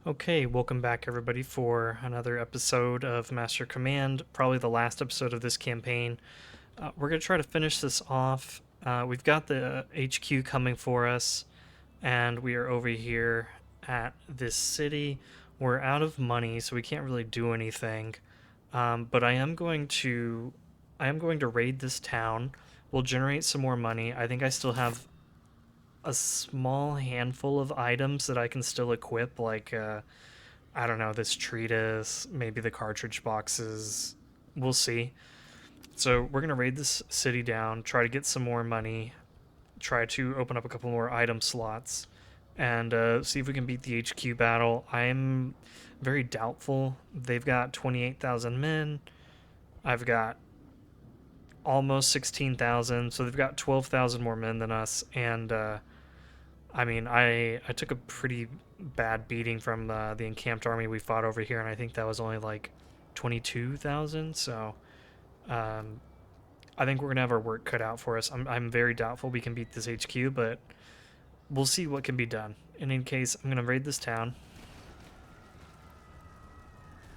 Okay, welcome back everybody for another episode of Master Command, probably the last episode of this campaign. We're going to try to finish this off. We've got the HQ coming for us, and we are over here at this city. We're out of money, so we can't really do anything. But I am going to raid this town. We'll generate some more money. I think I still have a small handful of items that I can still equip, like I don't know, this treatise, maybe the cartridge boxes. We'll see. So we're gonna raid this city down, try to get some more money, try to open up a couple more item slots, and see if we can beat the HQ battle. I'm very doubtful. They've got 28,000 men. I've got almost 16,000, so they've got 12,000 more men than us, and I took a pretty bad beating from the encamped army we fought over here, and I think that was only like 22,000. So um, I think we're gonna have our work cut out for us. I'm very doubtful we can beat this HQ, but we'll see what can be done. And in case, I'm gonna raid this town,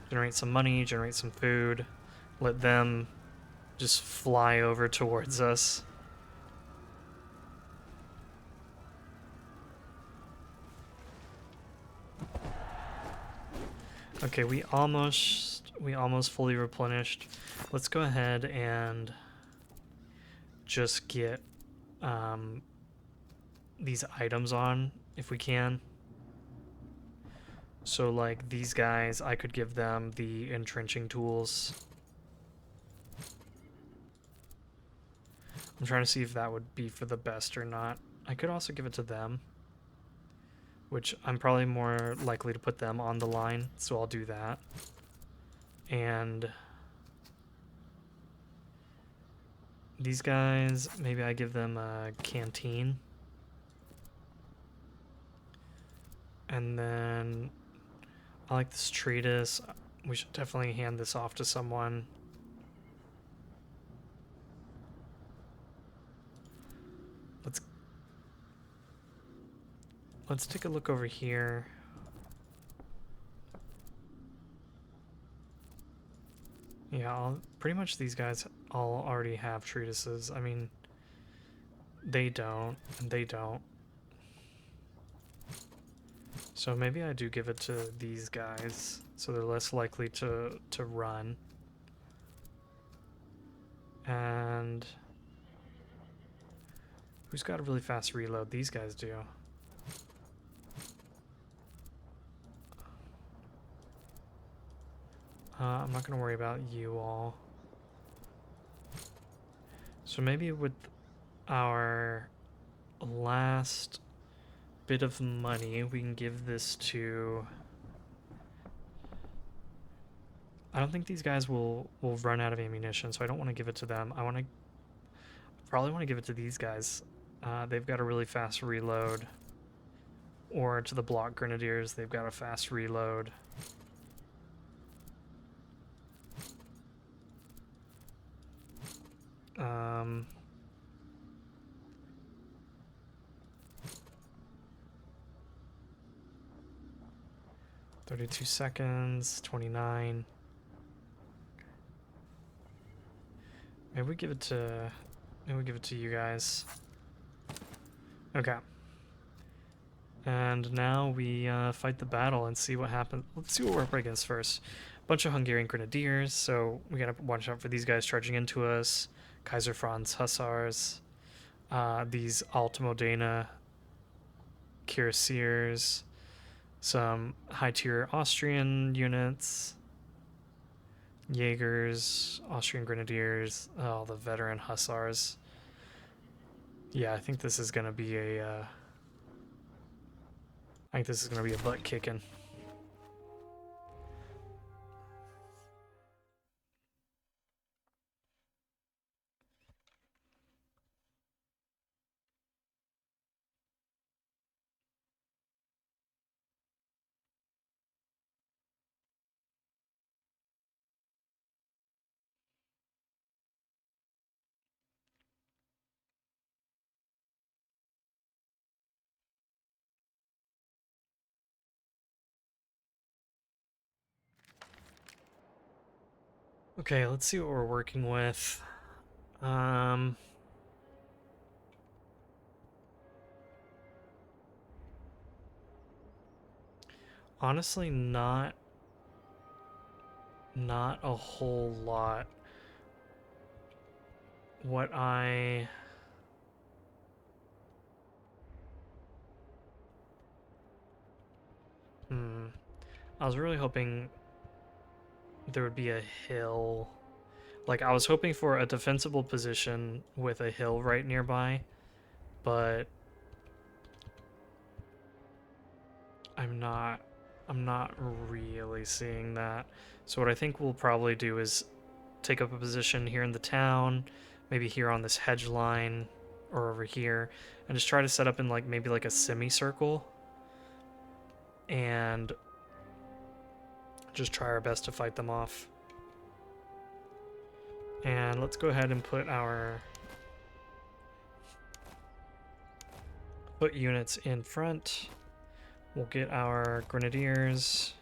generate some money, generate some food, let them just fly over towards us. Okay, we almost fully replenished. Let's go ahead and just get um, these items on if we can. So like these guys, I could give them the entrenching tools. I'm trying to see if that would be for the best or not. I could also give it to them, which I'm probably more likely to put them on the line, so I'll do that. And these guys, maybe I give them a canteen. And then I like this treatise. We should definitely hand this off to someone. Let's let's take a look over here. Yeah, pretty much these guys all already have treatises. I mean, they don't, and they don't. So maybe I do give it to these guys, so they're less likely to run. And who's got a really fast reload? These guys do. I'm not gonna worry about you all. So maybe with our last bit of money, we can give this to... I don't think these guys will run out of ammunition, so I don't want to give it to them. Probably want to give it to these guys. They've got a really fast reload. Or to the block grenadiers, they've got a fast reload. Um, 32 seconds, 29. Maybe we give it to you guys. Okay. And now we fight the battle and see what happens. Let's see what we're up against first. Bunch of Hungarian grenadiers, so we gotta watch out for these guys charging into us. Kaiser Franz hussars. These Altamodena cuirassiers. Some high-tier Austrian units. Jaegers, Austrian grenadiers. Oh, the veteran hussars. Yeah, I think this is gonna be a butt kicking. Okay, let's see what we're working with. Um, Honestly, not a whole lot. What I I was really hoping there would be a hill. Like I was hoping for a defensible position with a hill right nearby, but I'm not I'm not really seeing that. So what I think we'll probably do is take up a position here in the town, maybe here on this hedge line or over here, and just try to set up in like maybe like a semicircle and just try our best to fight them off. And let's go ahead and put our foot units in front. We'll get our grenadiers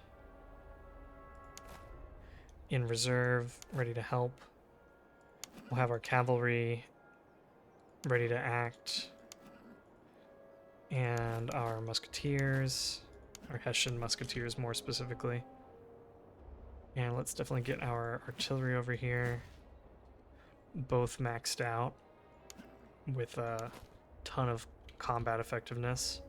in reserve, ready to help. We'll have our cavalry ready to act. And our musketeers, our Hessian musketeers more specifically. And let's definitely get our artillery over here, both maxed out with a ton of combat effectiveness.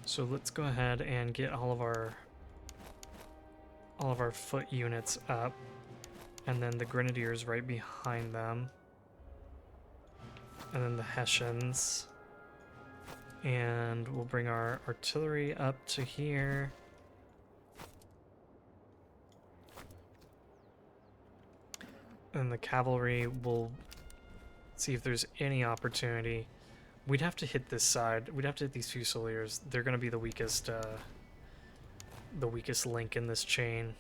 So let's go ahead and get all of our foot units up, and then the grenadiers right behind them, and then the Hessians. And we'll bring our artillery up to here. And the cavalry will see if there's any opportunity. We'd have to hit this side. We'd have to hit these Fusiliers. They're going to be the weakest link in this chain.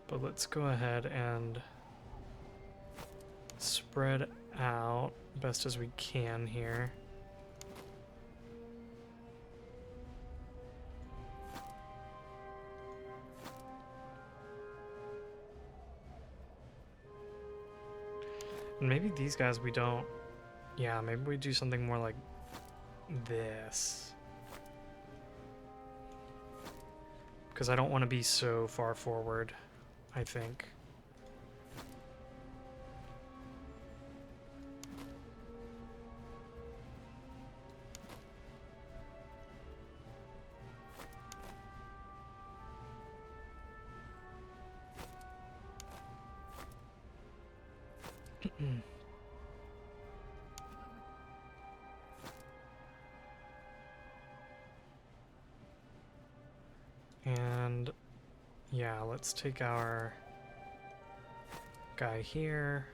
But let's go ahead and spread out best as we can here. And maybe these guys we don't... Yeah, maybe we do something more like this. Because I don't want to be so far forward, I think. And yeah, let's take our guy here.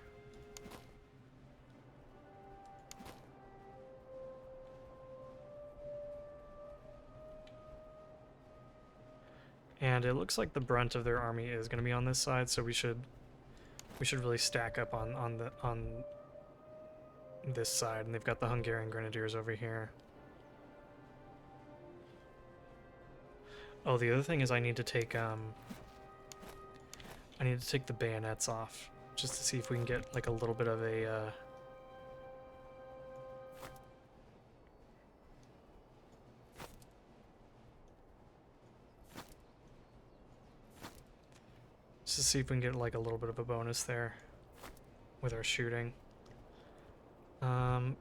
And it looks like the brunt of their army is going to be on this side, so we should really stack up on this side. And they've got the Hungarian Grenadiers over here. Oh, the other thing is I need to take the bayonets off just to see if we can get like a little bit of a just to see if we can get like a little bit of a bonus there with our shooting. Let's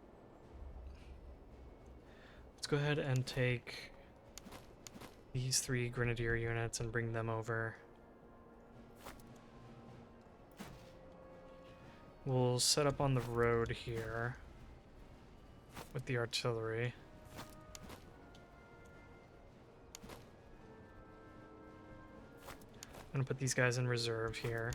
go ahead and take these 3 grenadier units and bring them over. We'll set up on the road here with the artillery. I'm gonna put these guys in reserve here.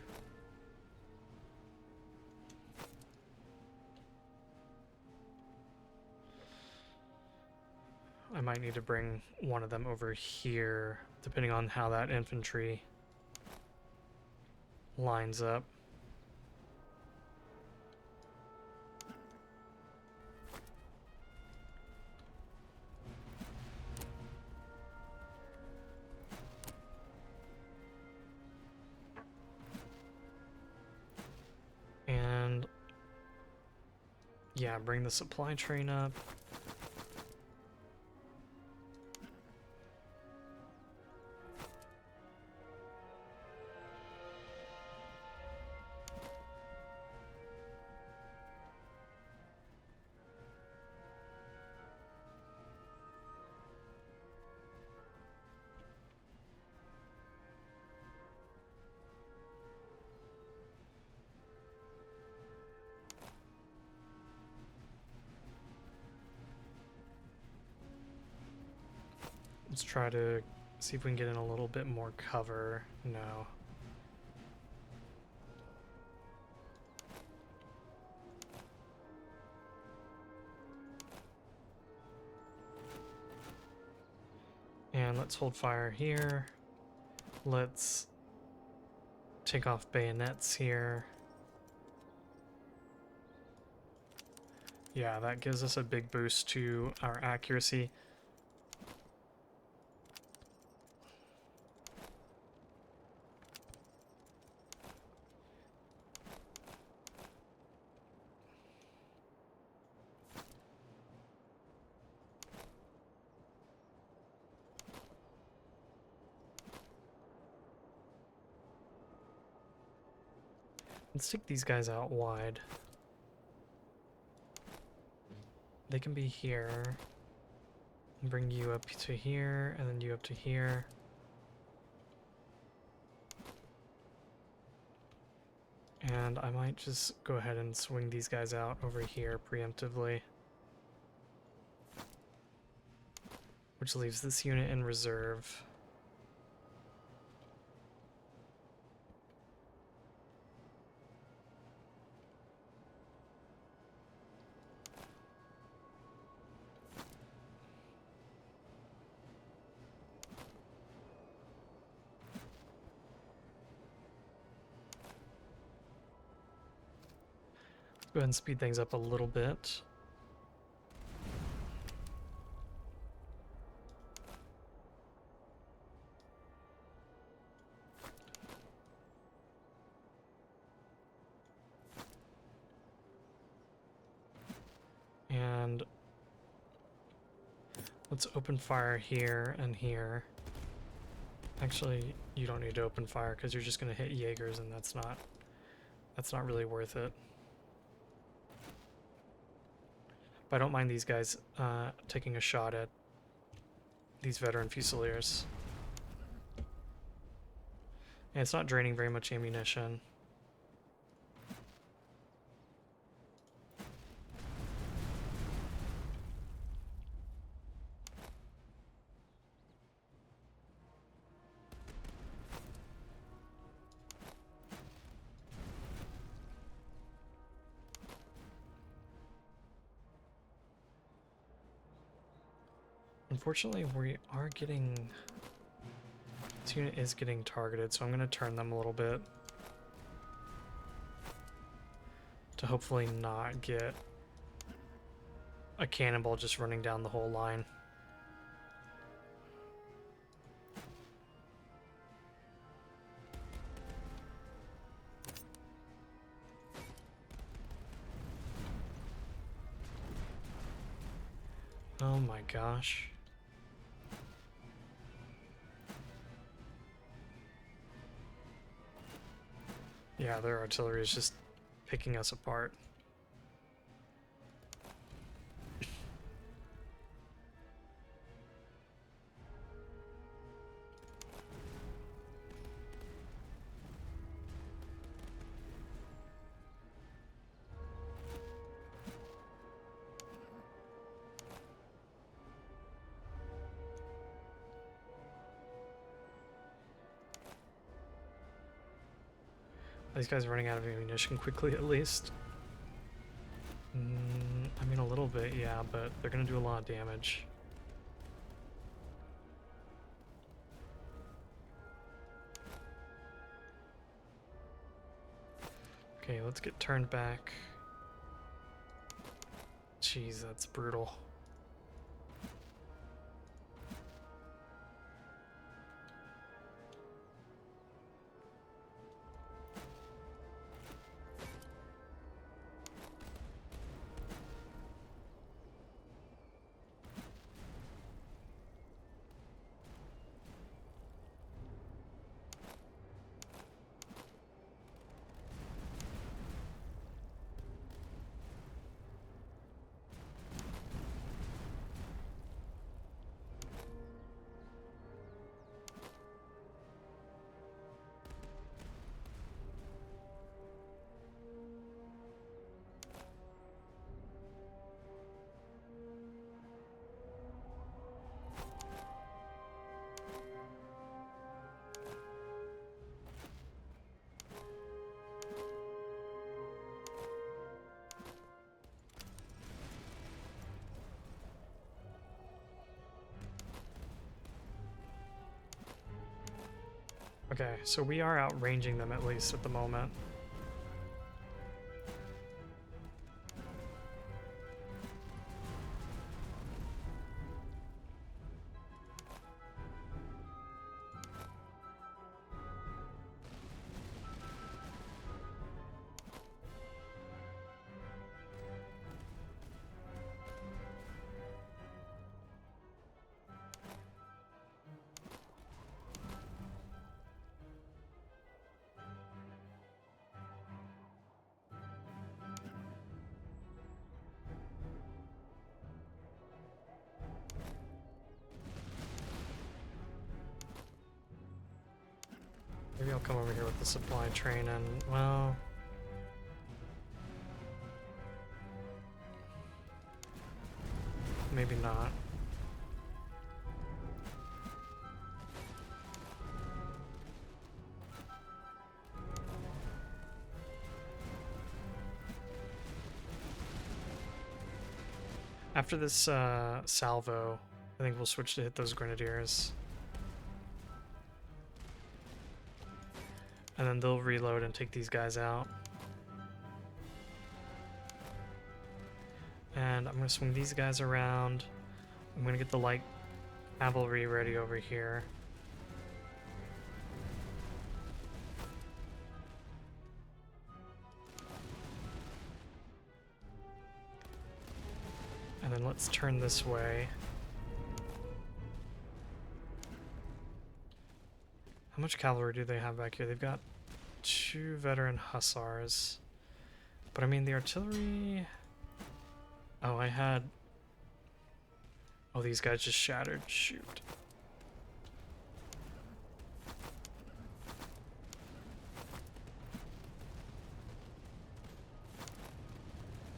I might need to bring one of them over here, depending on how that infantry lines up. Yeah, bring the supply train up. Let's try to see if we can get in a little bit more cover. No. And let's hold fire here. Let's take off bayonets here. Yeah, that gives us a big boost to our accuracy. Let's take these guys out wide. They can be here. Bring you up to here, and then you up to here. And I might just go ahead and swing these guys out over here preemptively. Which leaves this unit in reserve. Go ahead and speed things up a little bit. And let's open fire here and here. Actually, you don't need to open fire because you're just going to hit Jaegers, and that's not really worth it. But I don't mind these guys taking a shot at these veteran Fusiliers. And it's not draining very much ammunition. Unfortunately, we are getting... This unit is getting targeted, so I'm going to turn them a little bit. To hopefully not get a cannonball just running down the whole line. Oh my gosh. Yeah, their artillery is just picking us apart. These guys are running out of ammunition quickly, at least. I mean, a little bit, yeah, but they're gonna do a lot of damage. Okay, let's get turned back. Jeez, that's brutal. Okay, so we are outranging them at least at the moment. Maybe I'll come over here with the supply train and, well... maybe not. After this salvo, I think we'll switch to hit those grenadiers. And then they'll reload and take these guys out. And I'm going to swing these guys around. I'm going to get the light cavalry ready over here. And then let's turn this way. How much cavalry do they have back here? They've got 2 veteran hussars. But I mean, the artillery... Oh, I had... Oh, these guys just shattered. Shoot.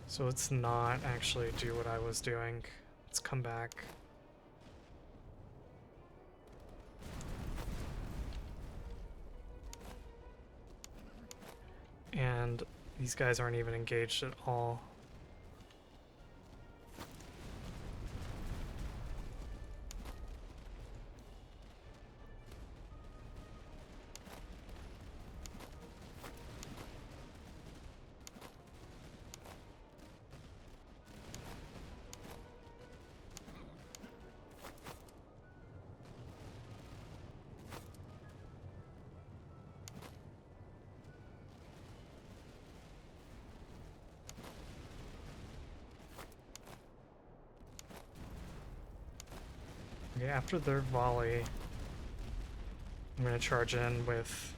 So let's not actually do what I was doing. Let's come back. And these guys aren't even engaged at all. Okay, after their volley, I'm going to charge in with...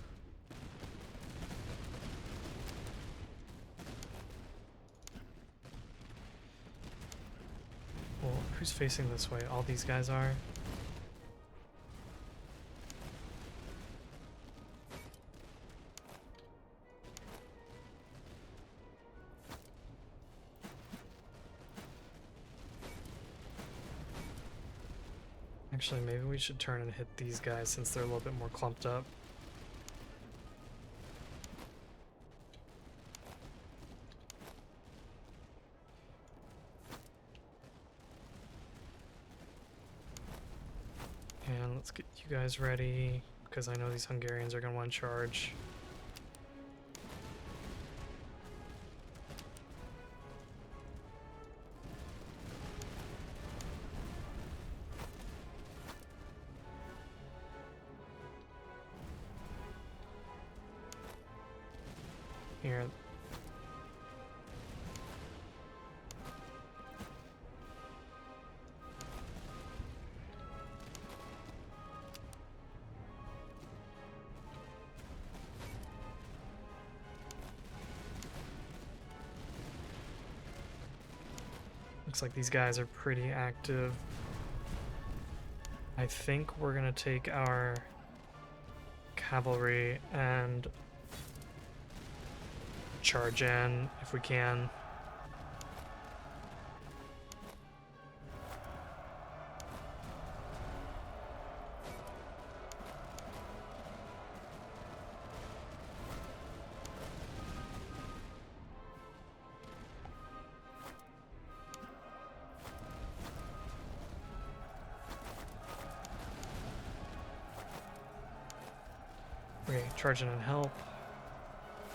Well, who's facing this way? All these guys are? Actually, maybe we should turn and hit these guys since they're a little bit more clumped up. And let's get you guys ready, because I know these Hungarians are going to want to charge. Here. Looks like these guys are pretty active. I think we're gonna take our cavalry and charge in if we can. Okay, charging in help.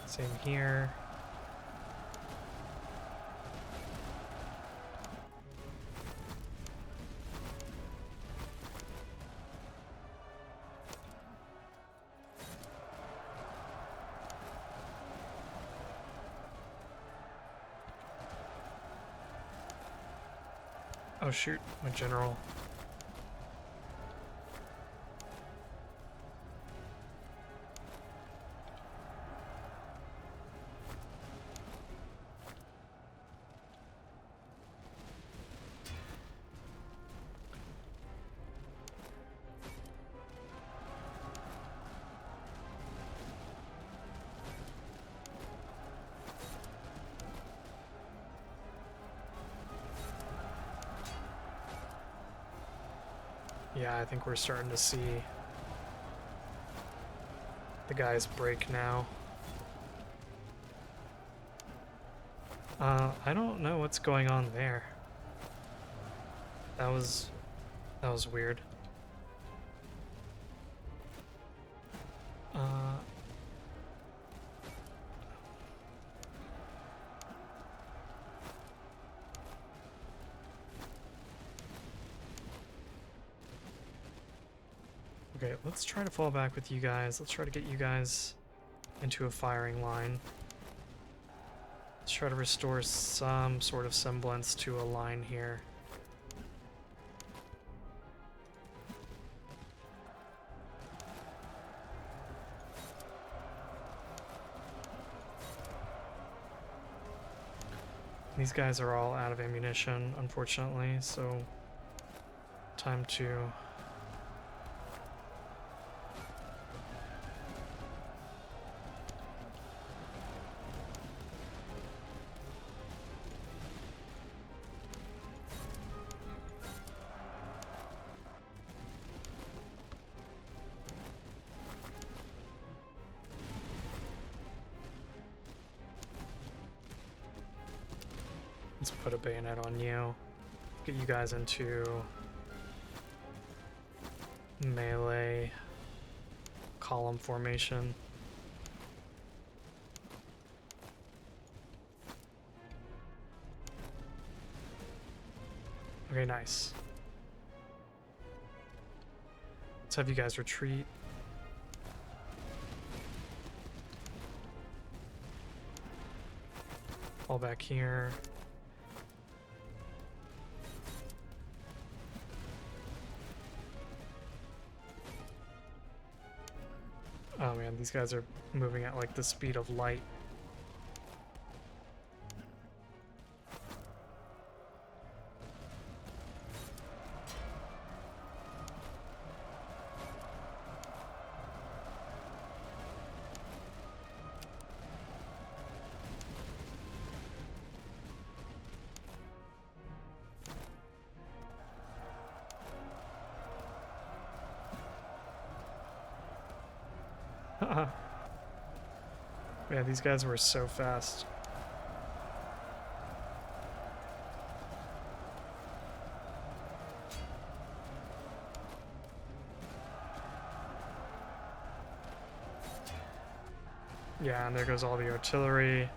Same here. Oh shoot, my general. Yeah, I think we're starting to see the guys break now. I don't know what's going on there. That was weird. Okay, let's try to fall back with you guys. Let's try to get you guys into a firing line. Let's try to restore some sort of semblance to a line here. These guys are all out of ammunition, unfortunately, so time to... Let's put a bayonet on you. Get you guys into melee column formation. Okay, nice. Let's have you guys retreat. Fall back here. Oh man, these guys are moving at like the speed of light. Yeah, these guys were so fast. Yeah, and there goes all the artillery.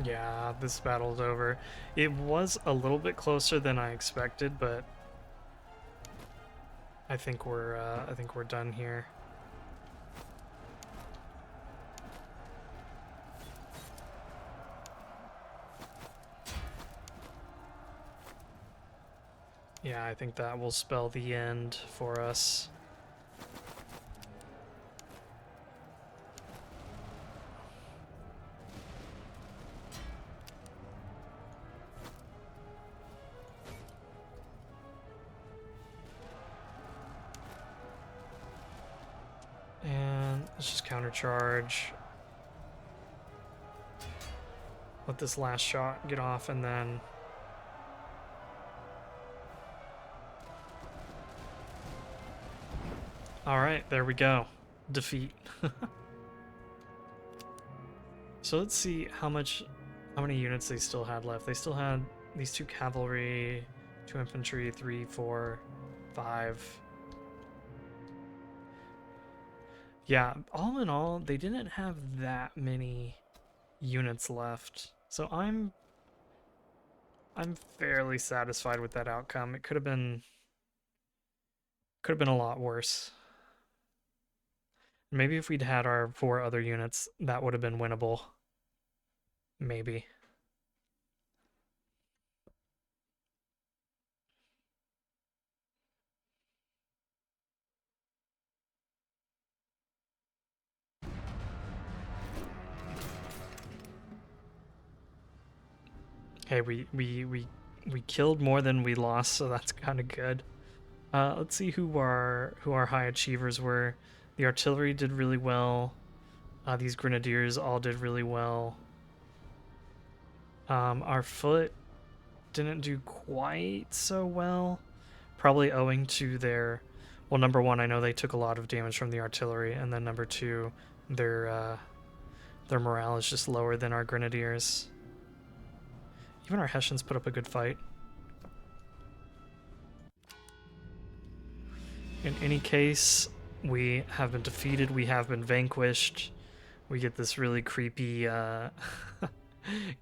Yeah, this battle's over. It was a little bit closer than I expected, but I think we're done here. Yeah, I think that will spell the end for us. And let's just countercharge. Let this last shot get off and then... Alright, there we go. Defeat. So let's see how many units they still had left. They still had these 2 cavalry, 2 infantry, 3, 4, 5. Yeah, all in all, they didn't have that many units left. So I'm fairly satisfied with that outcome. It could have been a lot worse. Maybe if we'd had our 4 other units, that would have been winnable. Maybe. Hey, we killed more than we lost, so that's kind of good. Let's see who our high achievers were. The artillery did really well. These grenadiers all did really well. Our foot didn't do quite so well, probably owing to their. Well, number one, I know they took a lot of damage from the artillery, and then number two, their morale is just lower than our grenadiers. Even our Hessians put up a good fight. In any case, we have been defeated. We have been vanquished. We get this really creepy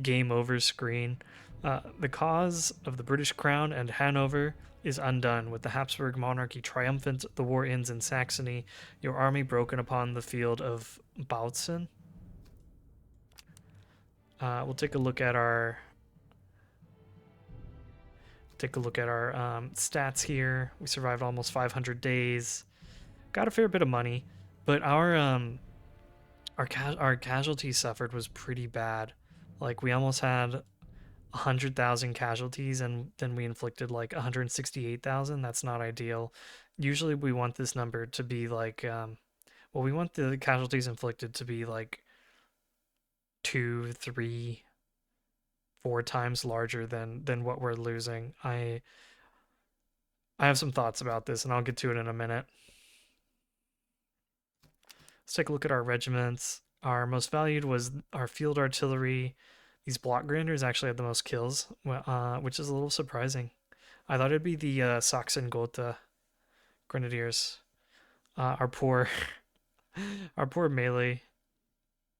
game over screen. The cause of the British crown and Hanover is undone. With the Habsburg monarchy triumphant, the war ends in Saxony. Your army broken upon the field of Bautzen. We'll take a look at our stats here. We survived almost 500 days. Got a fair bit of money, but our casualties suffered was pretty bad. Like we almost had 100,000 casualties, and then we inflicted like 168,000. That's not ideal. Usually we want this number to be like, we want the casualties inflicted to be like 2, 3, 4 times larger than what we're losing. I have some thoughts about this, and I'll get to it in a minute. Let's take a look at our regiments. Our most valued was our field artillery. These block grenadiers actually had the most kills, which is a little surprising. I thought it'd be the Saxon Gotha grenadiers. Our poor melee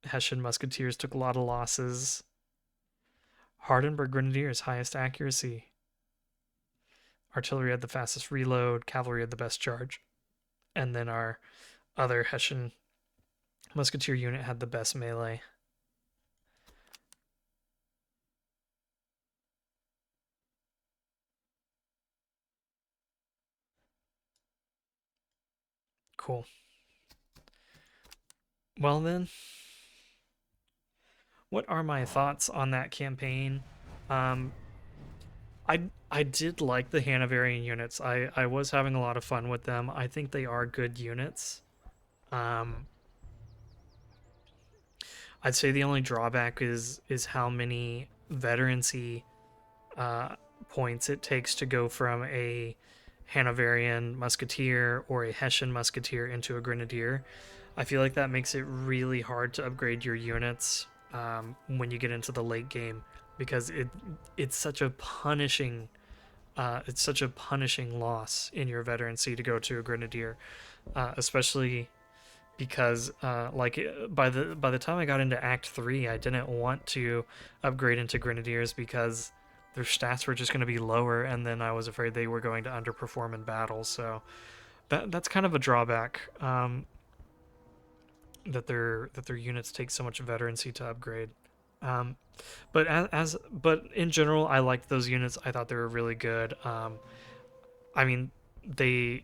Hessian musketeers took a lot of losses. Hardenberg grenadiers, highest accuracy. Artillery had the fastest reload. Cavalry had the best charge. And then our other Hessian musketeer unit had the best melee. Cool. Well then, what are my thoughts on that campaign? I did like the Hanoverian units. I was having a lot of fun with them. I think they are good units. I'd say the only drawback is how many veterancy points it takes to go from a Hanoverian musketeer or a Hessian musketeer into a grenadier. I feel like that makes it really hard to upgrade your units when you get into the late game, because it's such a punishing loss in your veterancy to go to a grenadier, especially because by the time I got into Act 3, I didn't want to upgrade into grenadiers because their stats were just going to be lower, and then I was afraid they were going to underperform in battle. So that's kind of a drawback, that their units take so much veterancy to upgrade. But but in general, I liked those units. I thought they were really good. I mean, they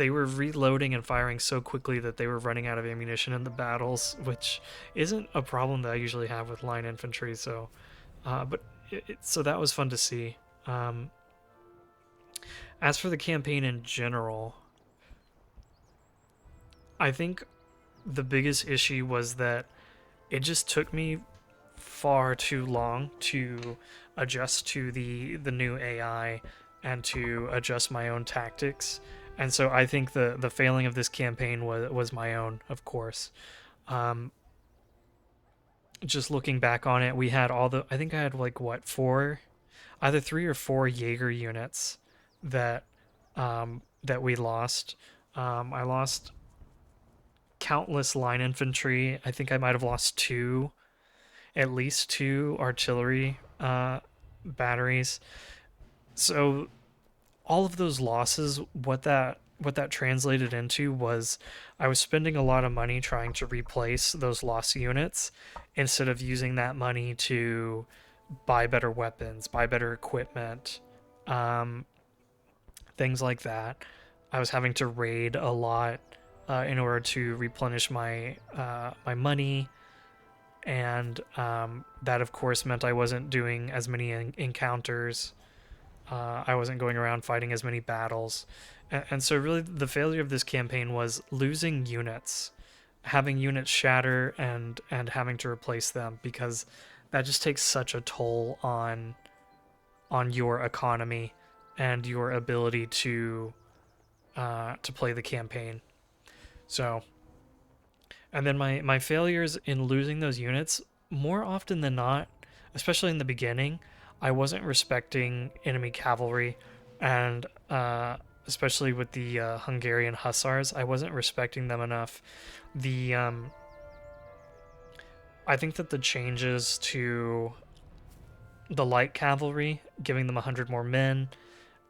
were reloading and firing so quickly that they were running out of ammunition in the battles, which isn't a problem that I usually have with line infantry. So, so that was fun to see. As for the campaign in general, I think the biggest issue was that it just took me far too long to adjust to the new AI and to adjust my own tactics. And so I think the failing of this campaign was my own, of course. just looking back on it, we had all the, I think I had like what, four, either 3 or 4 Jaeger units that that we lost. I lost countless line infantry. I think I might have lost two, at least two artillery batteries. So all of those losses, what that translated into was I was spending a lot of money trying to replace those lost units instead of using that money to buy better weapons, buy better equipment, um, things like that. I was having to raid a lot in order to replenish my money, and that of course meant I wasn't doing as many encounters. I wasn't going around fighting as many battles, and so really the failure of this campaign was losing units, having units shatter, and having to replace them, because that just takes such a toll on your economy and your ability to play the campaign. So, and then my failures in losing those units, more often than not, especially in the beginning, I wasn't respecting enemy cavalry, and especially with the Hungarian hussars, I wasn't respecting them enough. The I think that the changes to the light cavalry, giving them 100 more men,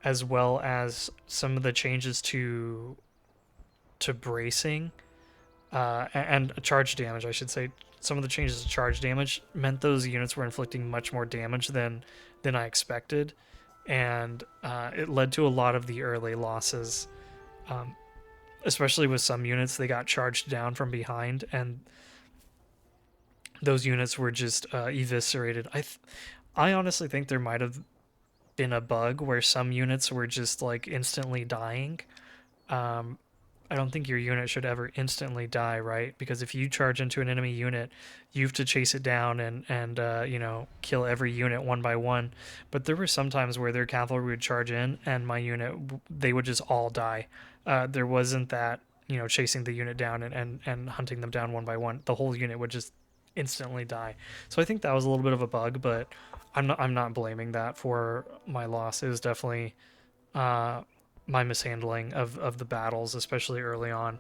as well as some of the changes to bracing and charge damage, I should say. Some of the changes to charge damage meant those units were inflicting much more damage than I expected, and it led to a lot of the early losses. Um, Especially with some units, they got charged down from behind, and those units were just eviscerated. I honestly think there might have been a bug where some units were just like instantly dying. Um, I don't think your unit should ever instantly die, right? Because if you charge into an enemy unit, you have to chase it down and kill every unit one by one. But there were some times where their cavalry would charge in, and my unit, they would just all die. There wasn't that, chasing the unit down and hunting them down one by one. The whole unit would just instantly die. So I think that was a little bit of a bug, but I'm not blaming that for my loss. It was definitely uh, my mishandling of the battles, especially early on.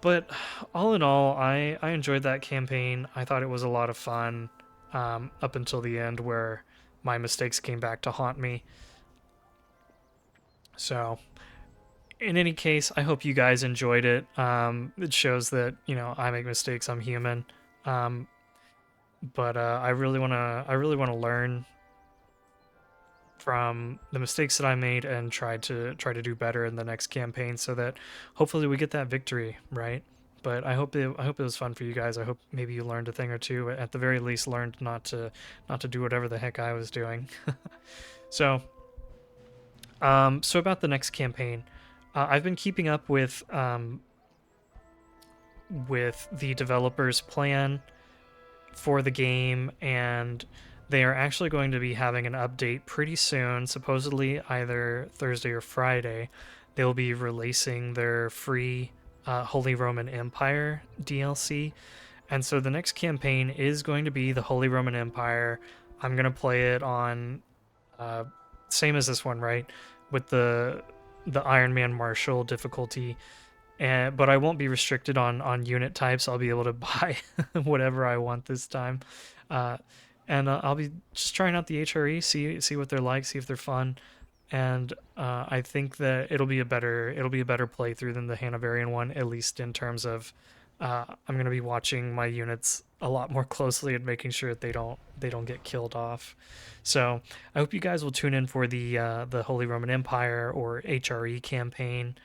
But all in all, I enjoyed that campaign. I thought it was a lot of fun up until the end, where my mistakes came back to haunt me. So, in any case, I hope you guys enjoyed it. It shows that I make mistakes. I'm human. Um, but I really wanna learn from the mistakes that I made and try to do better in the next campaign, so that hopefully we get that victory, right? But I hope it was fun for you guys. I hope maybe you learned a thing or two. At the very least, learned not to do whatever the heck I was doing. So so about the next campaign, I've been keeping up with the developers' plan for the game, and they are actually going to be having an update pretty soon, supposedly either Thursday or Friday. They'll be releasing their free Holy Roman Empire DLC. And so the next campaign is going to be the Holy Roman Empire. I'm going to play it on, uh, same as this one, right? With the Iron Man Marshal difficulty. But I won't be restricted on unit types. I'll be able to buy whatever I want this time, uh, and I'll be just trying out the HRE, see what they're like, see if they're fun, and I think that it'll be a better playthrough than the Hanoverian one, at least in terms of I'm gonna be watching my units a lot more closely and making sure that they don't get killed off. So I hope you guys will tune in for the Holy Roman Empire or HRE campaign.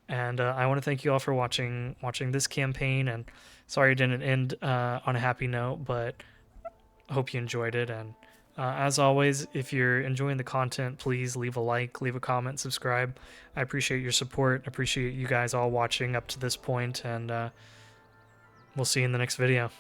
And I want to thank you all for watching this campaign. And sorry it didn't end on a happy note, but I hope you enjoyed it. And as always, if you're enjoying the content, please leave a like, leave a comment, subscribe. I appreciate your support. I appreciate you guys all watching up to this point, and we'll see you in the next video.